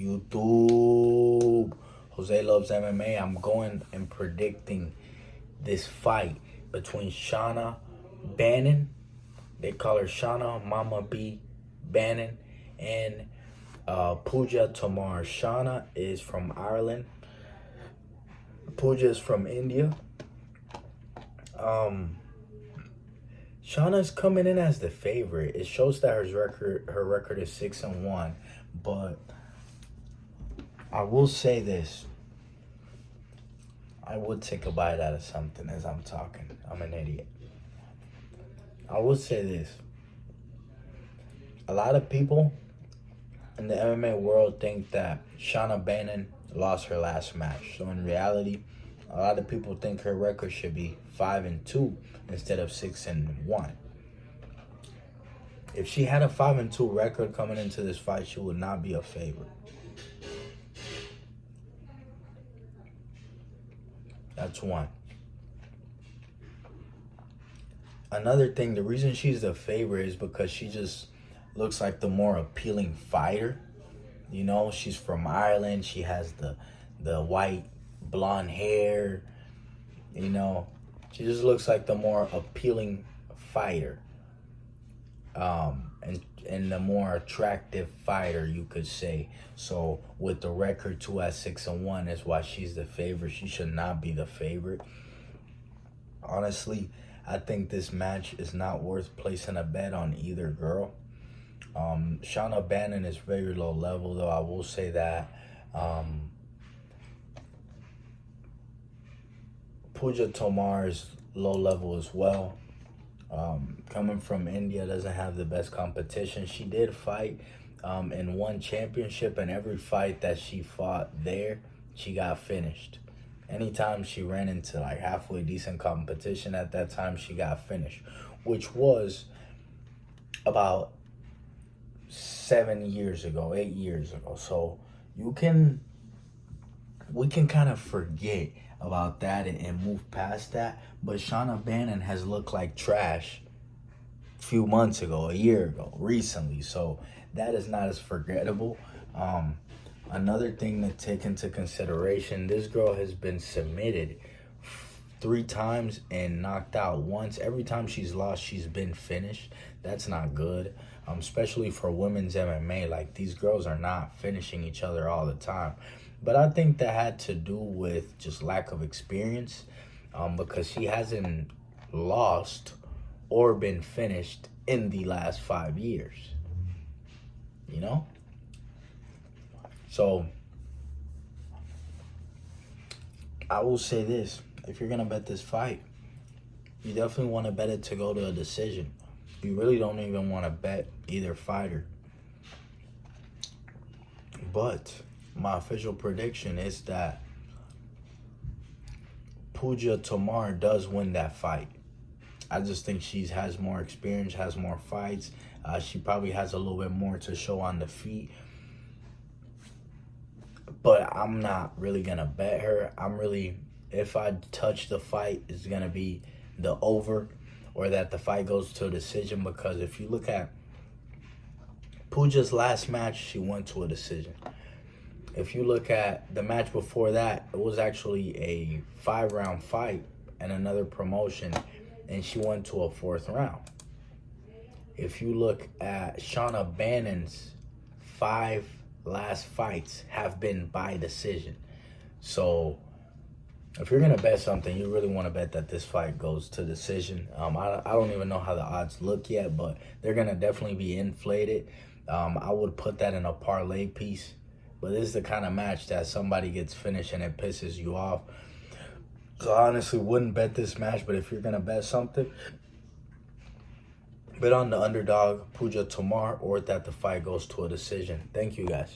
YouTube. Jose Loves MMA. I'm going and predicting this fight between Shauna Bannon. They call her Shauna Mama B Bannon, and Puja Tomar. Shauna is from Ireland. Puja is from India. Shauna's coming in as the favorite. It shows that her record is 6-1, but I will say this. I would take a bite out of something as I'm talking. I'm an idiot. I will say this. A lot of people in the MMA world think that Shauna Bannon lost her last match. So in reality, a lot of people think her record should be 5-2 instead of 6-1. If she had a 5-2 record coming into this fight, she would not be a favorite. That's one. Another thing, the reason she's the favorite is because she just looks like the more appealing fighter. You know, she's from Ireland. She has the white blonde hair. You know, she just looks like the more appealing fighter. And the more attractive fighter, you could say. So with the record 2 at 6-1 is why she's the favorite. She should not be the favorite. Honestly, I think this match is not worth placing a bet on either girl. Shauna Bannon is very low level, though I will say that. Puja Tomar is low level as well. Coming from India, doesn't have the best competition. She did fight in one championship, and every fight that she fought there, she got finished. Anytime she ran into like halfway decent competition at that time, she got finished, which was about 8 years ago. So we can kind of forget about that and move past that. But Shauna Bannon has looked like trash a few months ago, a year ago, recently. So that is not as forgettable. Another thing to take into consideration, this girl has been submitted 3 times and knocked out once. Every time she's lost, she's been finished. That's not good, especially for women's MMA. Like, these girls are not finishing each other all the time. But I think that had to do with just lack of experience, because she hasn't lost or been finished in the last 5 years, you know? So I will say this. If you're going to bet this fight, you definitely want to bet it to go to a decision. You really don't even want to bet either fighter. But my official prediction is that Puja Tomar does win that fight. I just think she has more experience, has more fights. She probably has a little bit more to show on the feet. But I'm not really going to bet her. If I touch the fight, it's going to be the over or that the fight goes to a decision. Because if you look at Puja's last match, she went to a decision. If you look at the match before that, it was actually a 5-round fight and another promotion, and she went to a 4th round. If you look at Shauna Bannon's 5 last fights have been by decision. So if you're going to bet something, you really want to bet that this fight goes to decision. I don't even know how the odds look yet, but they're going to definitely be inflated. I would put that in a parlay piece. But this is the kind of match that somebody gets finished and it pisses you off. So I honestly wouldn't bet this match, but if you're going to bet something, bet on the underdog, Puja Tomar, or that the fight goes to a decision. Thank you, guys.